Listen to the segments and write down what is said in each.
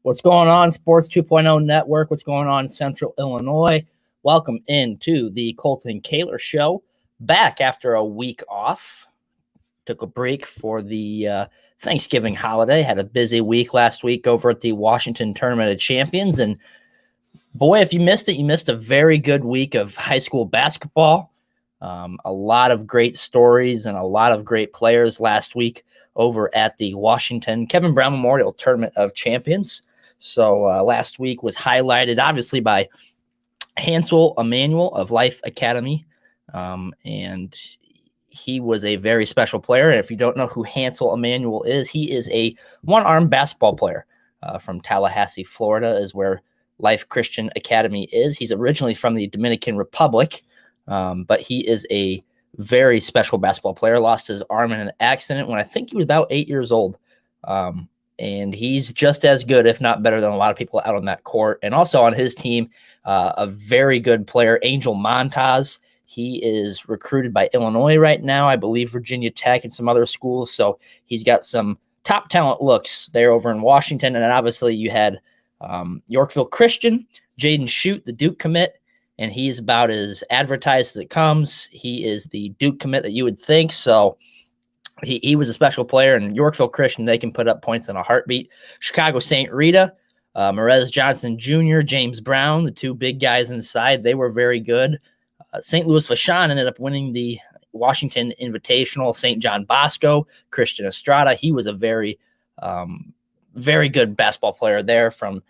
What's going on, Sports 2.0 Network? What's going on, Central Illinois? Welcome into the Colten Kahler Show. Back after a week off. Took a break for the Thanksgiving holiday. Had a busy week last week over at the Washington Tournament of Champions. And boy, if you missed it, you missed a very good week of high school basketball. A lot of great stories and a lot of great players last week over at the Washington Kevin Brown Memorial Tournament of Champions. So last week was highlighted, obviously, by Hansel Emanuel of Life Academy. And he was a very special player. And if you don't know who Hansel Emanuel is, he is a one-arm basketball player from Tallahassee, Florida, is where Life Christian Academy is. He's originally from the Dominican Republic, but he is a very special basketball player. Lost his arm in an accident when I think he was about 8 years old. And he's just as good, if not better, than a lot of people out on that court. And also on his team, a very good player, Angel Montas. He is recruited by Illinois right now, I believe Virginia Tech and some other schools. So he's got some top talent looks there over in Washington. And then obviously you had Yorkville Christian, Jaden Shute, the Duke commit. And he's about as advertised as it comes. He is the Duke commit that you would think. So he was a special player. And Yorkville Christian, they can put up points in a heartbeat. Chicago St. Rita, Marez Johnson Jr., James Brown, the two big guys inside, they were very good. St. Louis Vashon ended up winning the Washington Invitational. St. John Bosco, Christian Estrada, he was a very, very good basketball player there from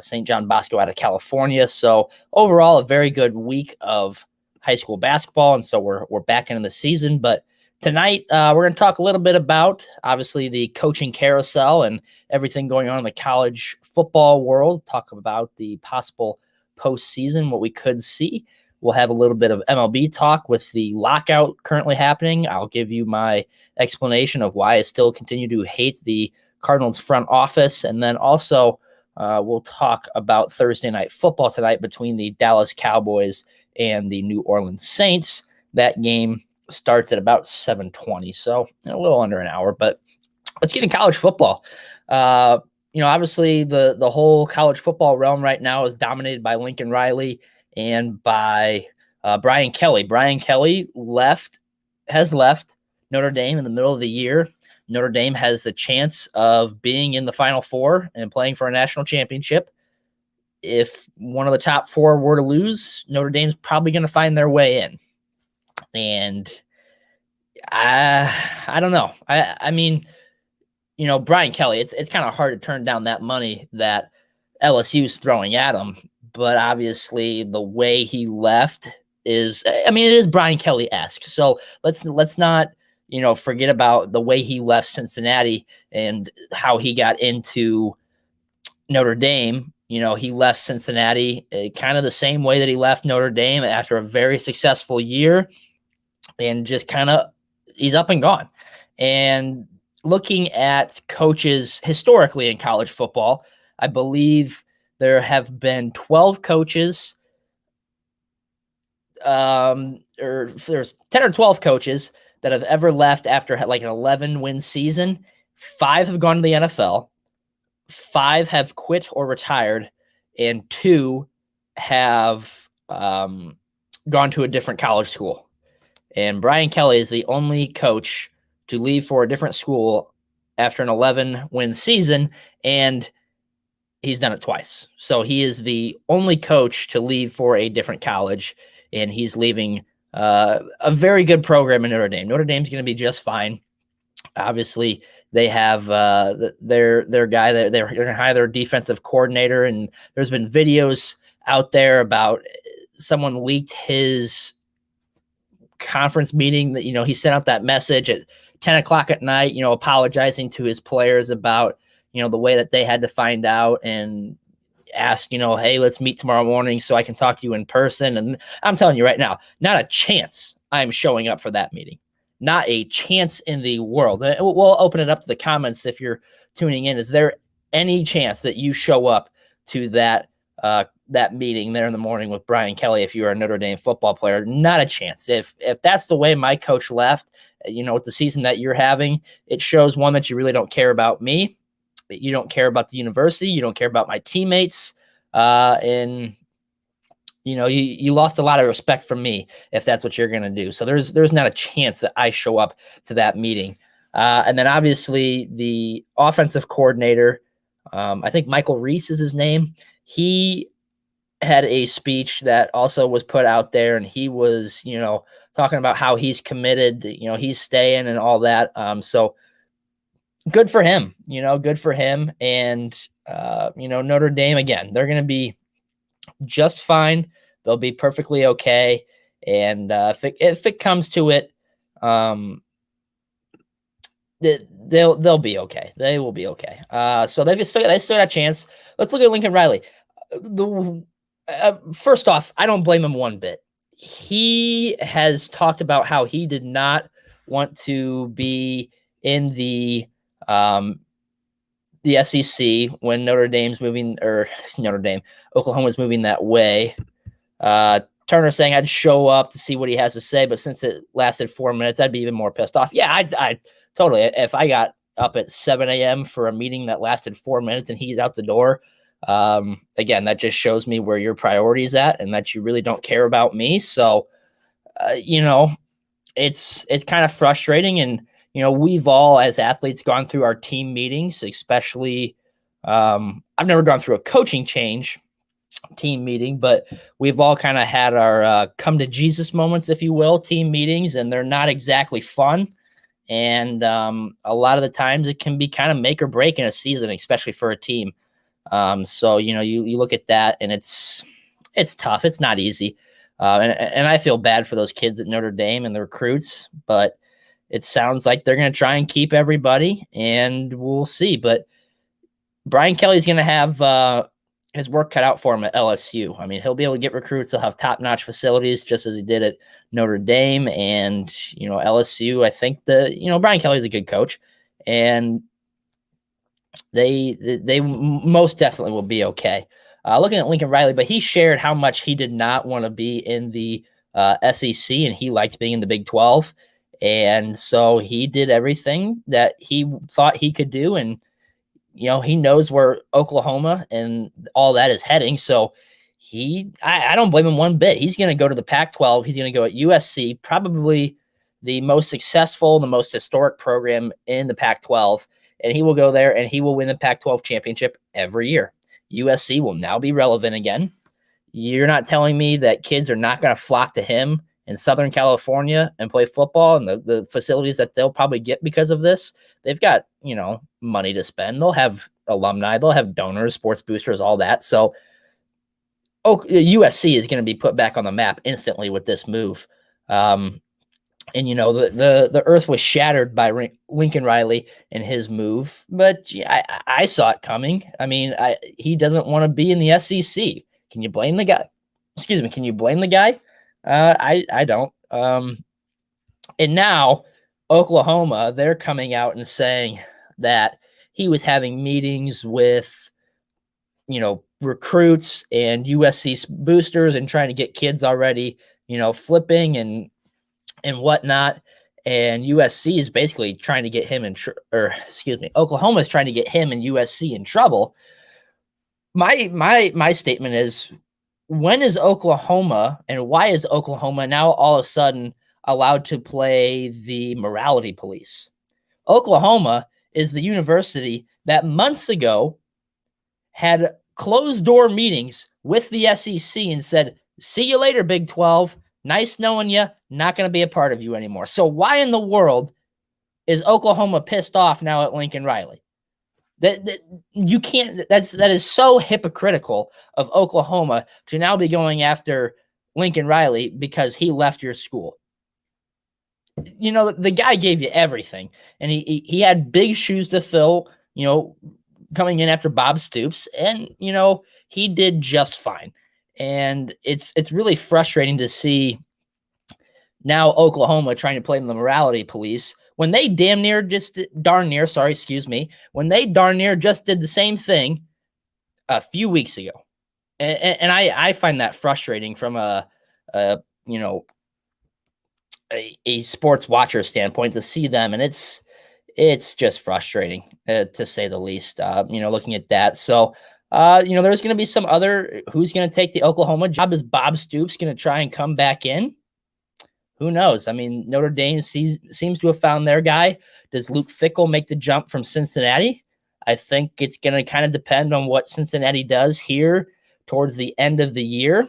St. John Bosco out of California. So overall, a very good week of high school basketball. And so we're back into the season. But tonight, we're going to talk a little bit about, obviously, the coaching carousel and everything going on in the college football world. Talk about the possible postseason, what we could see. We'll have a little bit of MLB talk with the lockout currently happening. I'll give you my explanation of why I still continue to hate the Cardinals front office. And then also we'll talk about Thursday night football tonight between the Dallas Cowboys and the New Orleans Saints. That game starts at about 7:20, so a little under an hour. But let's get in college football. Obviously the whole college football realm right now is dominated by Lincoln Riley and by Brian Kelly. Brian Kelly has left Notre Dame in the middle of the year. Notre Dame has the chance of being in the Final Four and playing for a national championship. If one of the top four were to lose, Notre Dame's probably going to find their way in. And I don't know. I mean, Brian Kelly, it's kind of hard to turn down that money that LSU's throwing at him. But obviously the way he left is, it is Brian Kelly-esque. So let's not, forget about the way he left Cincinnati and how he got into Notre Dame. He left Cincinnati kind of the same way that he left Notre Dame after a very successful year, and just kind of he's up and gone. And looking at coaches historically in college football, I believe there have been 12 coaches, or there's 10 or 12 coaches that have ever left after like an 11-win season. 5 have gone to the NFL, 5 have quit or retired, and 2 have gone to a different college school. And Brian Kelly is the only coach to leave for a different school after an 11-win season, and he's done it twice. So he is the only coach to leave for a different college, and he's leaving a very good program in Notre Dame. Notre Dame's going to be just fine. Obviously, they have their guy that they're going to hire their defensive coordinator, and there's been videos out there about someone leaked his conference meeting that, he sent out that message at 10 o'clock at night, apologizing to his players about, the way that they had to find out and ask, hey, let's meet tomorrow morning so I can talk to you in person. And I'm telling you right now, not a chance I'm showing up for that meeting. Not a chance in the world. We'll open it up to the comments if you're tuning in. Is there any chance that you show up to that meeting there in the morning with Brian Kelly if you're a Notre Dame football player? Not a chance. If that's the way my coach left, with the season that you're having, it shows, one, that you really don't care about me, You don't care about the university. You don't care about my teammates. And you lost a lot of respect from me if that's what you're going to do. So there's not a chance that I show up to that meeting. And then obviously the offensive coordinator, I think Michael Reese is his name. He had a speech that also was put out there, and he was, talking about how he's committed, he's staying and all that. So good for him, good for him. And, Notre Dame, again, they're going to be just fine. They'll be perfectly okay. And if it comes to it, they'll be okay. They will be okay. So they still got a chance. Let's look at Lincoln Riley. First off, I don't blame him one bit. He has talked about how he did not want to be in the SEC when Oklahoma's moving that way. Turner saying I'd show up to see what he has to say, but since it lasted 4 minutes, I'd be even more pissed off. Yeah, I totally. If I got up at 7 a.m. for a meeting that lasted 4 minutes and he's out the door, again, that just shows me where your priority is at and that you really don't care about me. So, it's kind of frustrating. And, we've all as athletes gone through our team meetings, especially, I've never gone through a coaching change team meeting, but we've all kind of had our come to Jesus moments, if you will, team meetings, and they're not exactly fun. And a lot of the times it can be kind of make or break in a season, especially for a team. So, you look at that and it's tough. It's not easy. And I feel bad for those kids at Notre Dame and the recruits, but it sounds like they're going to try and keep everybody, and we'll see. But Brian Kelly's going to have his work cut out for him at LSU. I mean, he'll be able to get recruits. They'll have top-notch facilities just as he did at Notre Dame and, LSU. I think Brian Kelly's a good coach, and they most definitely will be okay. Looking at Lincoln Riley, but he shared how much he did not want to be in the SEC, and he liked being in the Big 12. And so he did everything that he thought he could do. And, he knows where Oklahoma and all that is heading. So I don't blame him one bit. He's going to go to the Pac-12. He's going to go at USC, probably the most successful, the most historic program in the Pac-12. And he will go there and he will win the Pac-12 championship every year. USC will now be relevant again. You're not telling me that kids are not going to flock to him in Southern California and play football, and the facilities that they'll probably get because of this. They've got, money to spend. They'll have alumni, they'll have donors, sports boosters, all that. So USC is going to be put back on the map instantly with this move. And, the earth was shattered by Lincoln Riley and his move, but I saw it coming. I mean, he doesn't want to be in the SEC. Can you blame the guy? Excuse me. Can you blame the guy? I don't. And now Oklahoma, they're coming out and saying that he was having meetings with, recruits and USC boosters and trying to get kids already, flipping and whatnot. And USC is basically trying to get him Oklahoma is trying to get him and USC in trouble. My statement is, when is Oklahoma and why is Oklahoma now all of a sudden allowed to play the morality police? Oklahoma is the university that months ago had closed door meetings with the SEC and said, see you later, Big 12. Nice knowing you. Not going to be a part of you anymore. So why in the world is Oklahoma pissed off now at Lincoln Riley? That you can't. That is so hypocritical of Oklahoma to now be going after Lincoln Riley because he left your school. The guy gave you everything, and he had big shoes to fill. Coming in after Bob Stoops, and he did just fine. And it's really frustrating to see now Oklahoma trying to play the morality police when they darn near just did the same thing a few weeks ago. And I find that frustrating from a sports watcher standpoint to see them. And it's it's just frustrating to say the least, looking at that. So, there's going to be some other who's going to take the Oklahoma job. Is Bob Stoops going to try and come back in? Who knows? I mean, Notre Dame seems to have found their guy. Does Luke Fickell make the jump from Cincinnati? I think it's going to kind of depend on what Cincinnati does here towards the end of the year.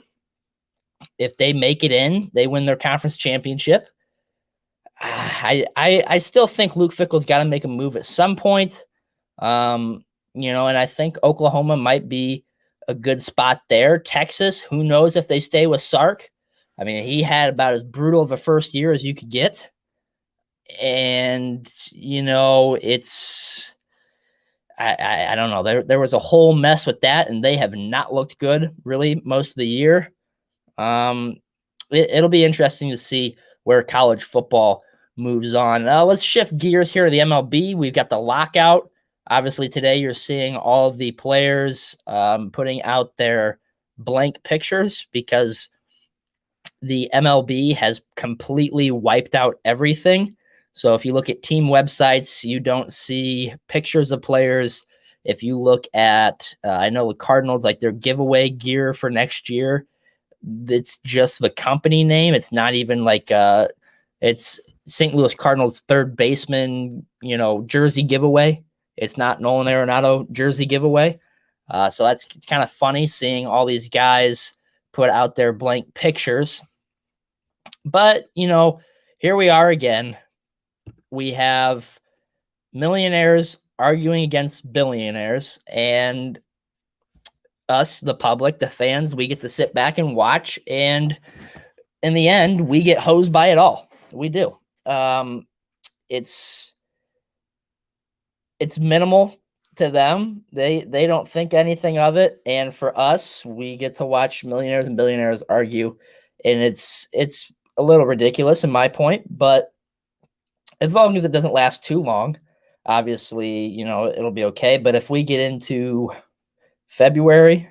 If they make it in, they win their conference championship. I still think Luke Fickell's got to make a move at some point. And I think Oklahoma might be a good spot there. Texas, who knows if they stay with Sark? I mean, he had about as brutal of a first year as you could get. And, it's, I don't know. There was a whole mess with that, and they have not looked good really most of the year. It'll be interesting to see where college football moves on. Let's shift gears here to the MLB. We've got the lockout. Obviously, today you're seeing all of the players putting out their blank pictures because the MLB has completely wiped out everything. So if you look at team websites, you don't see pictures of players. If you look at, I know the Cardinals, like their giveaway gear for next year, it's just the company name. It's not even like it's St. Louis Cardinals third baseman, jersey giveaway. It's not Nolan Arenado jersey giveaway. So it's kind of funny seeing all these guys put out their blank pictures. But, here we are again. We have millionaires arguing against billionaires, and us, the public, the fans, we get to sit back and watch. And in the end, we get hosed by it all. We do. It's minimal to them. They don't think anything of it. And for us, we get to watch millionaires and billionaires argue. And it's a little ridiculous in my point, but as long as it doesn't last too long, obviously, it'll be okay. But if we get into February,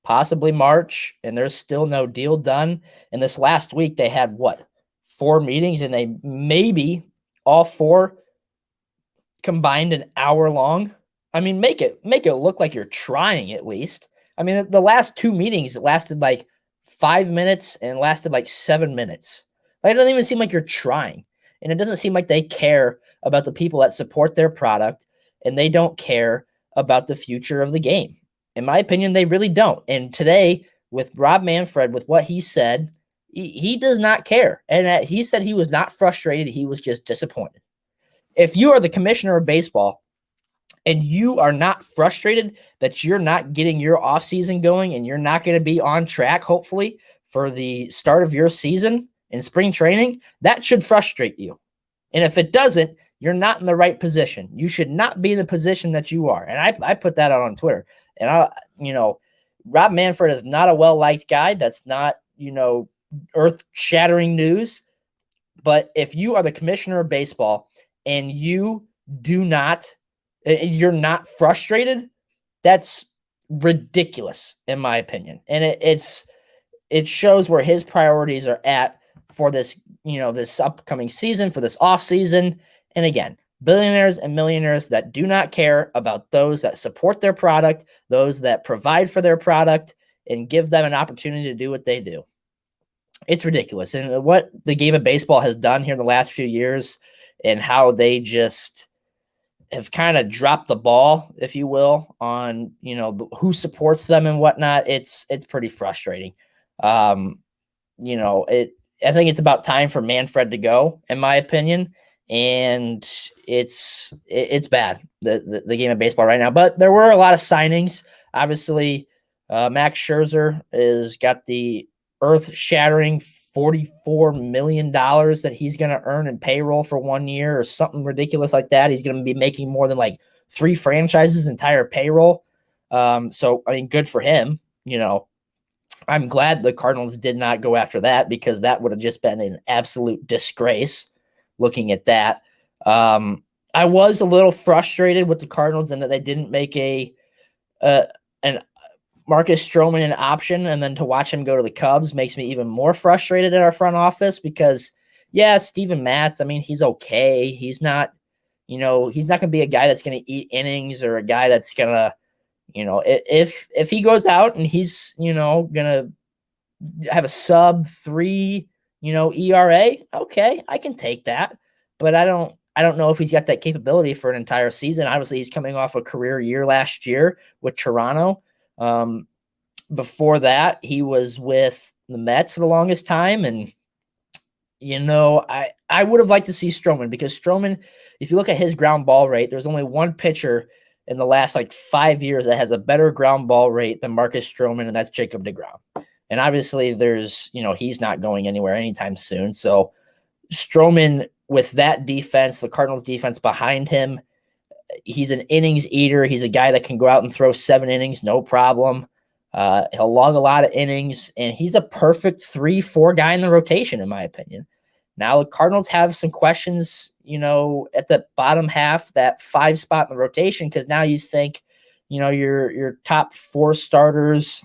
possibly March, and there's still no deal done, and this last week they had 4 meetings, and they maybe all 4 combined an hour long. I mean, make it look like you're trying at least. I mean, the last 2 meetings lasted like 5 minutes and lasted like 7 minutes. Like, it doesn't even seem like you're trying. And it doesn't seem like they care about the people that support their product, and they don't care about the future of the game. In my opinion, they really don't. And today, with Rob Manfred, with what he said, he does not care. And he said he was not frustrated. He was just disappointed. If you are the commissioner of baseball and you are not frustrated that you're not getting your offseason going and you're not going to be on track, hopefully, for the start of your season in spring training, that should frustrate you. And if it doesn't, you're not in the right position. You should not be in the position that you are. And I put that out on Twitter. And Rob Manfred is not a well-liked guy. That's not, earth-shattering news. But if you are the commissioner of baseball and you're not frustrated, that's ridiculous, in my opinion. And it shows where his priorities are at for this, this upcoming season, for this off season. And again, billionaires and millionaires that do not care about those that support their product, those that provide for their product, and give them an opportunity to do what they do. It's ridiculous. And what the game of baseball has done here in the last few years, and how they just have kind of dropped the ball, if you will, on, who supports them and whatnot. It's pretty frustrating. I think it's about time for Manfred to go, in my opinion. And it's bad, the game of baseball right now. But there were a lot of signings. Obviously, Max Scherzer has got the earth-shattering $44 million that he's going to earn in payroll for 1 year or something ridiculous like that. He's going to be making more than like 3 franchises' entire payroll. So, I mean, good for him. I'm glad the Cardinals did not go after that, because that would have just been an absolute disgrace looking at that. I was a little frustrated with the Cardinals in that they didn't make an Marcus Stroman an option, and then to watch him go to the Cubs makes me even more frustrated at our front office because, yeah, Steven Matz, I mean, he's okay. He's not, he's not going to be a guy that's going to eat innings or a guy that's going to, if he goes out and he's, going to have a sub 3, ERA, okay, I can take that. But I don't know if he's got that capability for an entire season. Obviously, he's coming off a career year last year with Toronto. Before that, he was with the Mets for the longest time. And, I would have liked to see Stroman, because Stroman, if you look at his ground ball rate, there's only one pitcher in the last 5 years that has a better ground ball rate than Marcus Stroman, and that's Jacob deGrom. And obviously there's, he's not going anywhere anytime soon. So Stroman, with that defense, the Cardinals defense behind him, he's an innings eater. He's a guy that can go out and throw 7 innings, no problem. He'll log a lot of innings, and he's a perfect 3-4 guy in the rotation, in my opinion. Now, the Cardinals have some questions, at the bottom half, that 5 spot in the rotation, because now you think, your top 4 starters,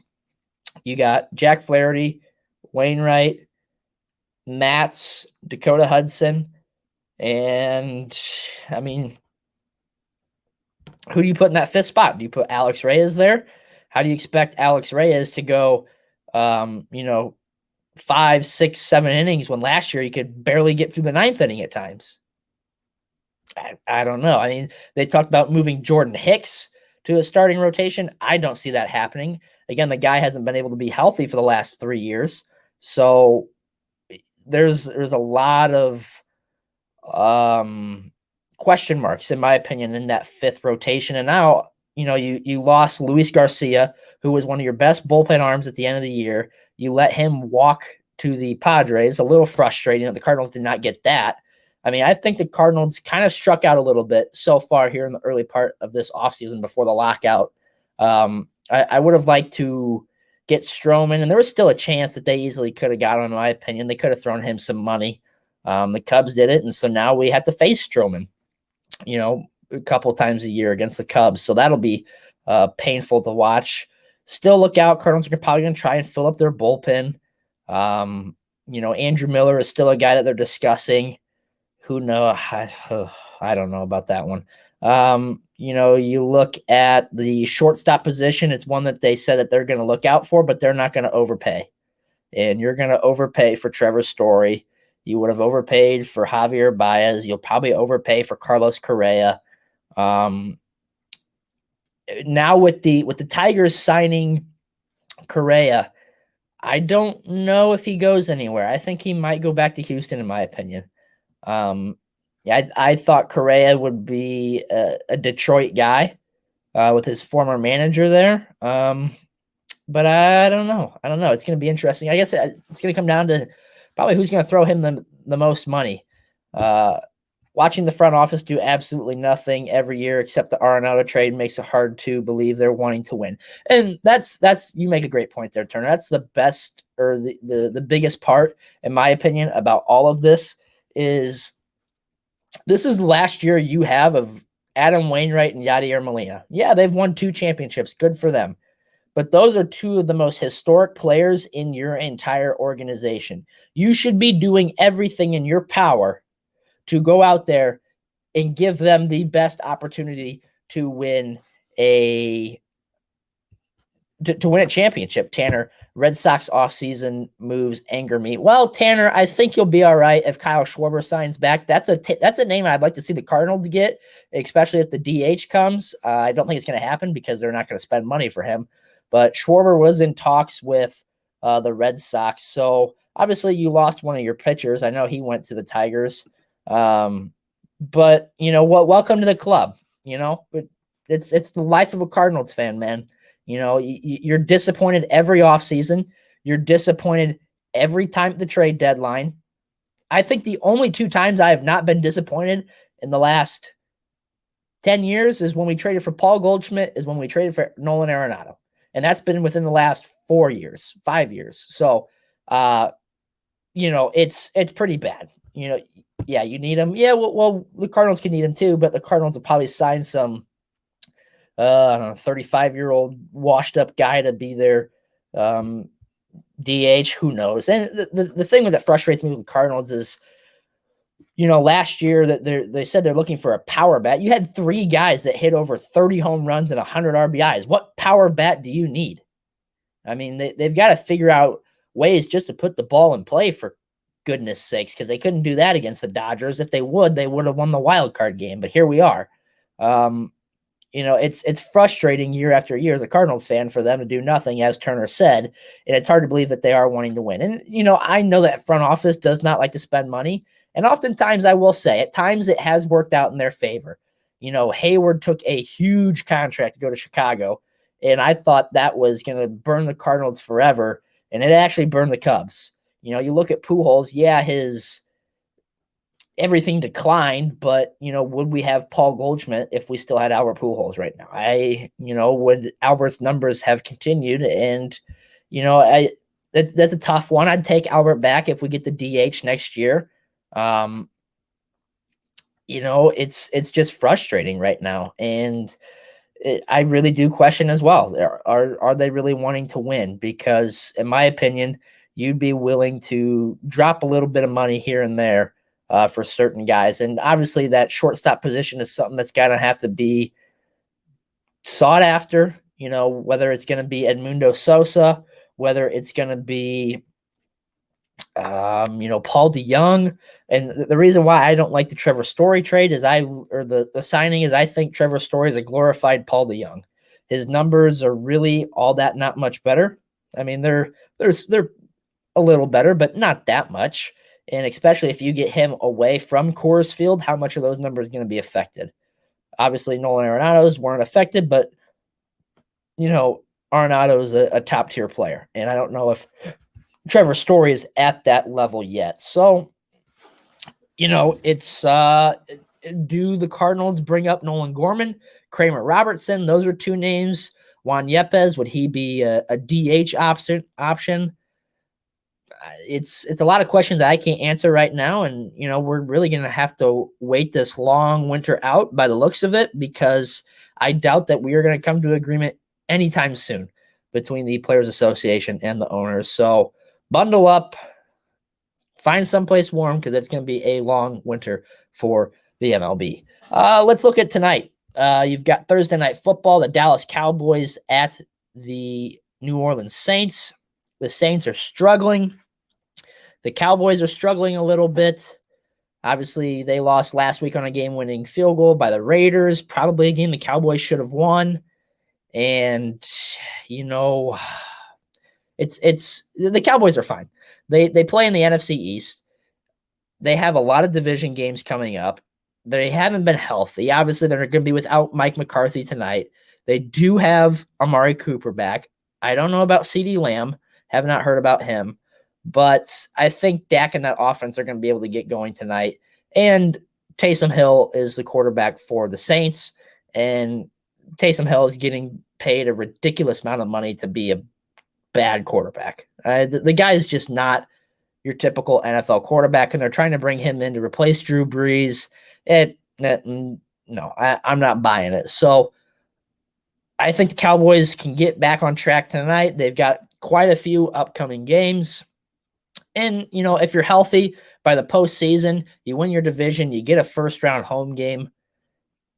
you got Jack Flaherty, Wainwright, Matz, Dakota Hudson, and, I mean, who do you put in that 5th spot? Do you put Alex Reyes there? How do you expect Alex Reyes to go, 5, 6, 7 innings when last year he could barely get through the 9th inning at times? I don't know. I mean, they talked about moving Jordan Hicks to a starting rotation. I don't see that happening. Again, the guy hasn't been able to be healthy for the last 3 years. So there's a lot of question marks, in my opinion, in that 5th rotation. And now, you lost Luis Garcia, who was one of your best bullpen arms at the end of the year. You let him walk to the Padres. A little frustrating that the Cardinals did not get that. I mean, I think the Cardinals kind of struck out a little bit so far here in the early part of this offseason before the lockout. I would have liked to get Stroman, and there was still a chance that they easily could have got him, in my opinion. They could have thrown him some money. The Cubs did it, and so now we have to face Stroman, a couple times a year against the Cubs. So that'll be painful to watch. Still look out. Cardinals are probably going to try and fill up their bullpen. Andrew Miller is still a guy that they're discussing. Who knows? I don't know about that one. You look at the shortstop position. It's one that they said that they're going to look out for, but they're not going to overpay. And you're going to overpay for Trevor Story. You would have overpaid for Javier Baez. You'll probably overpay for Carlos Correa. Now with the Tigers signing Correa, I don't know if he goes anywhere. I think he might go back to Houston, in my opinion. I thought Correa would be a Detroit guy with his former manager there. But I don't know. It's going to be interesting. I guess it's going to come down to probably who's going to throw him the most money. Watching the front office do absolutely nothing every year except the Arenado trade makes it hard to believe they're wanting to win. And that's you make a great point there, Turner. That's the best, or the biggest part, in my opinion, about all of this is the last year you have of Adam Wainwright and Yadier Molina. Yeah, they've won 2 championships. Good for them. But those are 2 of the most historic players in your entire organization. You should be doing everything in your power to go out there and give them the best opportunity to win a championship. Tanner, Red Sox offseason moves anger me. Well, Tanner, I think you'll be all right if Kyle Schwarber signs back. That's a name I'd like to see the Cardinals get, especially if the DH comes. I don't think it's going to happen because they're not going to spend money for him. But Schwarber was in talks with the Red Sox. So obviously you lost one of your pitchers. I know he went to the Tigers. But you know what? Welcome to the club. But it's the life of a Cardinals fan, man. You're disappointed every offseason. You're disappointed every time at the trade deadline. I think the only 2 times I have not been disappointed in the last 10 years is when we traded for Paul Goldschmidt, is when we traded for Nolan Arenado. And that's been within the last 5 years. So, it's pretty bad. Yeah, you need him. Yeah, well, the Cardinals can need him too, but the Cardinals will probably sign some, 35-year-old washed up guy to be their DH. Who knows? And the thing that frustrates me with the Cardinals is last year that they said they're looking for a power bat. You had 3 guys that hit over 30 home runs and 100 RBIs. What power bat do you need? I mean, they've got to figure out ways just to put the ball in play, for goodness sakes, because they couldn't do that against the Dodgers. If they would have won the wild card game. But here we are. It's frustrating year after year as a Cardinals fan for them to do nothing, as Turner said, and it's hard to believe that they are wanting to win. And, I know that front office does not like to spend money, and oftentimes I will say at times it has worked out in their favor. Hayward took a huge contract to go to Chicago, and I thought that was going to burn the Cardinals forever, and it actually burned the Cubs. You look at Pujols, his everything declined, but would we have Paul Goldschmidt if we still had Albert Pujols right now? Would Albert's numbers have continued? And that's a tough one. I'd take Albert back if we get the DH next year. It's just frustrating right now, and I really do question as well. Are they really wanting to win? Because in my opinion, you'd be willing to drop a little bit of money here and there for certain guys. And obviously that shortstop position is something that's going to have to be sought after, whether it's going to be Edmundo Sosa, whether it's going to be, Paul DeYoung. And the reason why I don't like the Trevor Story trade is the signing is I think Trevor Story is a glorified Paul DeYoung. His numbers are really all that not much better. I mean, they're a little better, but not that much. And especially if you get him away from Coors Field, how much are those numbers going to be affected? Obviously, Nolan Arenado's weren't affected, but, Arenado's a top-tier player. And I don't know if Trevor Story is at that level yet. So, it's do the Cardinals bring up Nolan Gorman, Kramer Robertson? Those are 2 names. Juan Yepes, would he be a DH option? It's a lot of questions that I can't answer right now. And, we're really going to have to wait this long winter out by the looks of it, because I doubt that we are going to come to agreement anytime soon between the Players Association and the owners. So bundle up, find someplace warm, because it's going to be a long winter for the MLB. Let's look at tonight. You've got Thursday Night Football, the Dallas Cowboys at the New Orleans Saints. The Saints are struggling. The Cowboys are struggling a little bit. Obviously, they lost last week on a game-winning field goal by the Raiders, probably a game the Cowboys should have won. And, it's the Cowboys are fine. They play in the NFC East. They have a lot of division games coming up. They haven't been healthy. Obviously, they're going to be without Mike McCarthy tonight. They do have Amari Cooper back. I don't know about CeeDee Lamb. Have not heard about him. But I think Dak and that offense are going to be able to get going tonight. And Taysom Hill is the quarterback for the Saints. And Taysom Hill is getting paid a ridiculous amount of money to be a bad quarterback. The guy is just not your typical NFL quarterback, and they're trying to bring him in to replace Drew Brees. No, I'm not buying it. So I think the Cowboys can get back on track tonight. They've got quite a few upcoming games. And, if you're healthy by the postseason, you win your division, you get a first-round home game,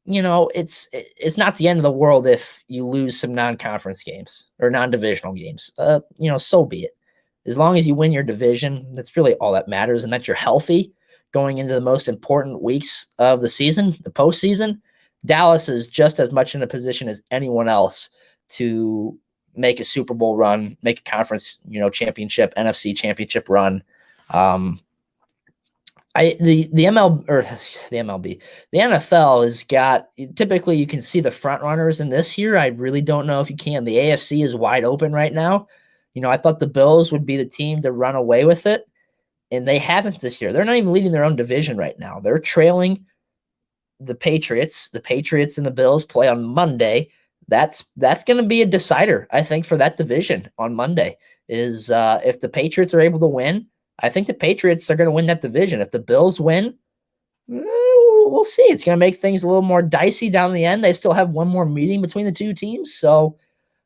it's not the end of the world if you lose some non-conference games or non-divisional games. So be it. As long as you win your division, that's really all that matters, and that you're healthy going into the most important weeks of the season, the postseason. Dallas is just as much in a position as anyone else to make a Super Bowl run, make a conference, championship, NFC championship run. The NFL has got, typically you can see the front runners in this year. I really don't know if you can. The AFC is wide open right now. I thought the Bills would be the team to run away with it, and they haven't this year. They're not even leading their own division right now. They're trailing the Patriots. The Patriots and the Bills play on Monday. That's going to be a decider, I think, for that division on Monday. Is if the Patriots are able to win, I think the Patriots are going to win that division. If the Bills win, we'll see. It's going to make things a little more dicey down the end. They still have one more meeting between the two teams. So,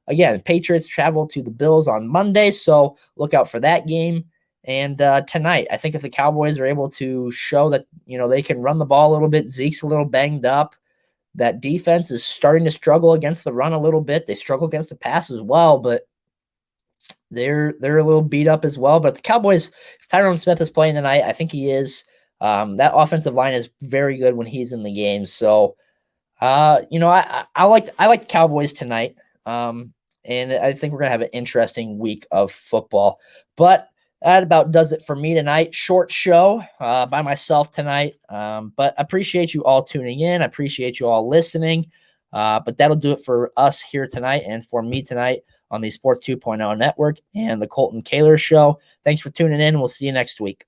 again, Patriots travel to the Bills on Monday, so look out for that game. And tonight, I think if the Cowboys are able to show that, they can run the ball a little bit, Zeke's a little banged up. That defense is starting to struggle against the run a little bit. They struggle against the pass as well, but they're a little beat up as well. But the Cowboys, if Tyron Smith is playing tonight, I think he is. That offensive line is very good when he's in the game. So, I like the Cowboys tonight. And I think we're gonna have an interesting week of football. But that about does it for me tonight. Short show by myself tonight. But I appreciate you all tuning in. I appreciate you all listening. But that'll do it for us here tonight and for me tonight on the Sports 2.0 Network and the Colten Kahler Show. Thanks for tuning in. We'll see you next week.